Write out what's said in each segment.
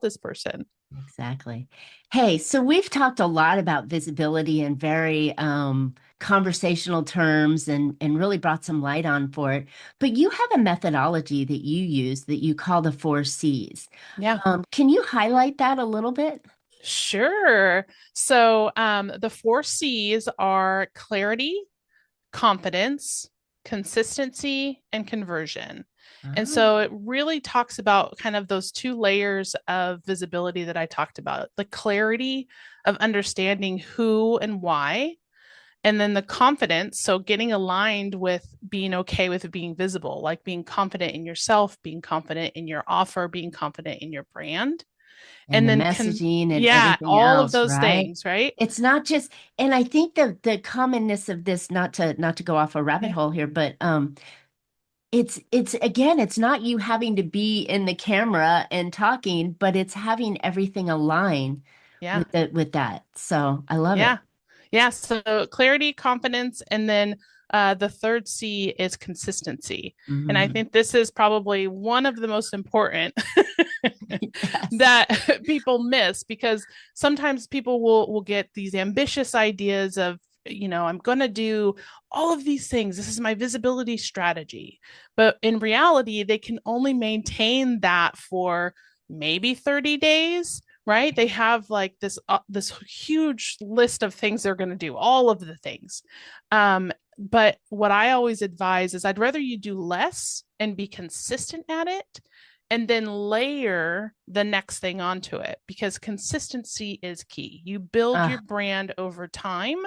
this person. Exactly. Hey, so we've talked a lot about visibility in very conversational terms and really brought some light on for it. But you have a methodology that you use that you call the four C's. Yeah. Can you highlight that a little bit? Sure. So the four C's are clarity, confidence, consistency, and conversion. And Ah, so it really talks about kind of those two layers of visibility that I talked about, the clarity of understanding who and why, and then the confidence. So getting aligned with being okay with being visible, like being confident in yourself, being confident in your offer, being confident in your brand. and And the then messaging and yeah, everything all of else, those right? things, right? It's not just, and I think the commonness of this, not to go off a rabbit Yeah. hole here, but it's again, it's not you having to be in the camera and talking, but it's having everything align Yeah. with that. So I love it. Yeah. Yeah. So clarity, confidence, and then the third C is consistency. And I Mhm. think this is probably one of the most important Yes. that people miss because sometimes people will get these ambitious ideas of, I'm going to do all of these things. This is my visibility strategy. But in reality, they can only maintain that for maybe 30 days, right? They have like this huge list of things they're going to do, all of the things. But what I always advise is I'd rather you do less and be consistent at it and then layer the next thing onto it because consistency is key. You build your Ah, brand over time.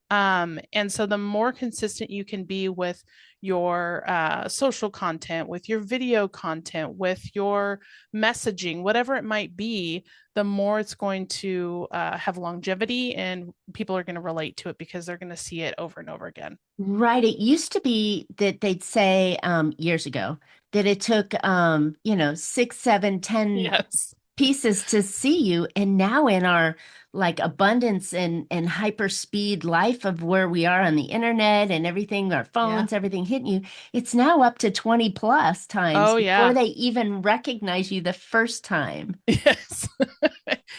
And so the more consistent you can be with your social content, with your video content, with your messaging, whatever it might be, the more it's going to have longevity and people are going to relate to it because they're going to see it over and over again. right. It used to be that they'd say years ago that it took 6, 7, 10 Yes. pieces to see you. And now in our like abundance and hyper speed life of where we are on the internet and everything, our Yeah. phones, everything hitting you, it's now up to 20 plus times Oh, before yeah. they even recognize you the first time. Yes.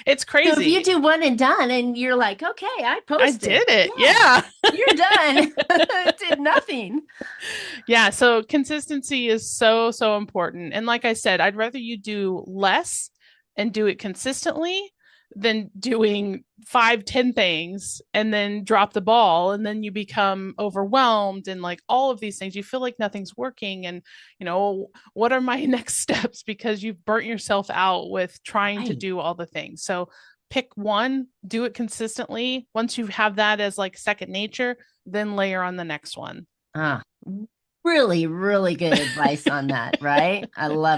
It's So if you crazy. do one and done and you're like, okay, I I posted, did it. yeah, Yeah. you're done. It did nothing. Yeah. So consistency is so, so important. And like I said, I'd rather you do less and do it consistently than doing 5, 10 things and then drop the ball. And then you become overwhelmed and like all of these things. You feel like nothing's working. And, what are my next steps? Because you've burnt yourself out with trying to Right. do all the things. So pick one, do it consistently. Once you have that as like second nature, then layer on the next one. Ah, really, really good advice on that, right? I love it.